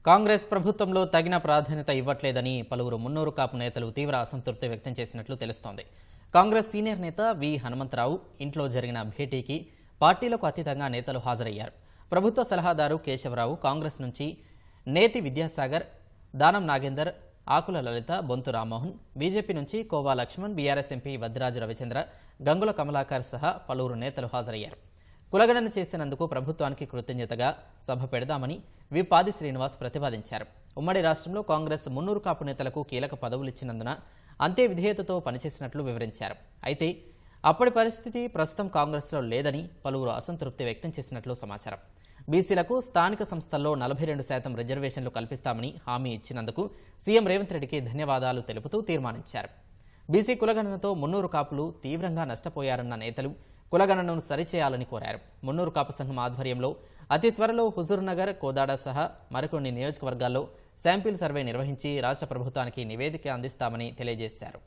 కాంగ్రెస్ ప్రభుత్వంలో తగిన ప్రాధాన్యత ఇవ్వట్లేదని పలువురు మున్నూరు కాపు నేతలు తీవ్ర అసంతృప్తి వ్యక్తం చేసినట్లు తెలుస్తోంది. కాంగ్రెస్ సీనియర్ నేత వి హనుమంతరావు ఇంట్లో జరిగిన భేటీకి పార్టీలకు అతీతంగా నేతలు హాజరయ్యారు. ప్రభుత్వ సలహాదారు కేశవరావు, కాంగ్రెస్ నుంచి నేతి విద్యాసాగర్, దానం నాగేందర్, ఆకుల లలిత, బొంతు రామ్మోహన్, బీజేపీ నుంచి కోవా లక్ష్మణ్, బీఆర్ఎస్ ఎంపీ వద్దిరాజు రవిచంద్ర, గంగుల కమలాకర్ సహా పలువురు నేతలు హాజరయ్యారు. కులగణన చేసినందుకు ప్రభుత్వానికి కృతజ్ఞతగా సభ పెడదామని విపాది శ్రీనివాస్ ప్రతిపాదించారు. ఉమ్మడి రాష్ట్రంలో కాంగ్రెస్ మున్నూరు కాపు నేతలకు కీలక పదవులిచ్చినందున అంతే విధేయతతో పనిచేసినట్లు వివరించారు. అయితే అప్పటి పరిస్థితి ప్రస్తుతం కాంగ్రెస్లో లేదని పలువురు అసంతృప్తి వ్యక్తం చేసినట్లు సమాచారం. బీసీలకు స్థానిక సంస్థల్లో 42% రిజర్వేషన్లు కల్పిస్తామని హామీ ఇచ్చినందుకు సీఎం రేవంత్ రెడ్డికి ధన్యవాదాలు తెలుపుతూ తీర్మానించారు. బీసీ కులగణనతో మున్నూరు కాపులు తీవ్రంగా నష్టపోయారన్న నేతలు కులగణనను సరిచేయాలని కోరారు. మున్నూరు కాపు సంఘం ఆధ్వర్యంలో అతి త్వరలో హుజూర్నగర్, కోదాడ సహా మరికొన్ని నియోజకవర్గాల్లో శాంపిల్ సర్వే నిర్వహించి రాష్ట్ర ప్రభుత్వానికి నివేదిక అందిస్తామని తెలియజేశారు.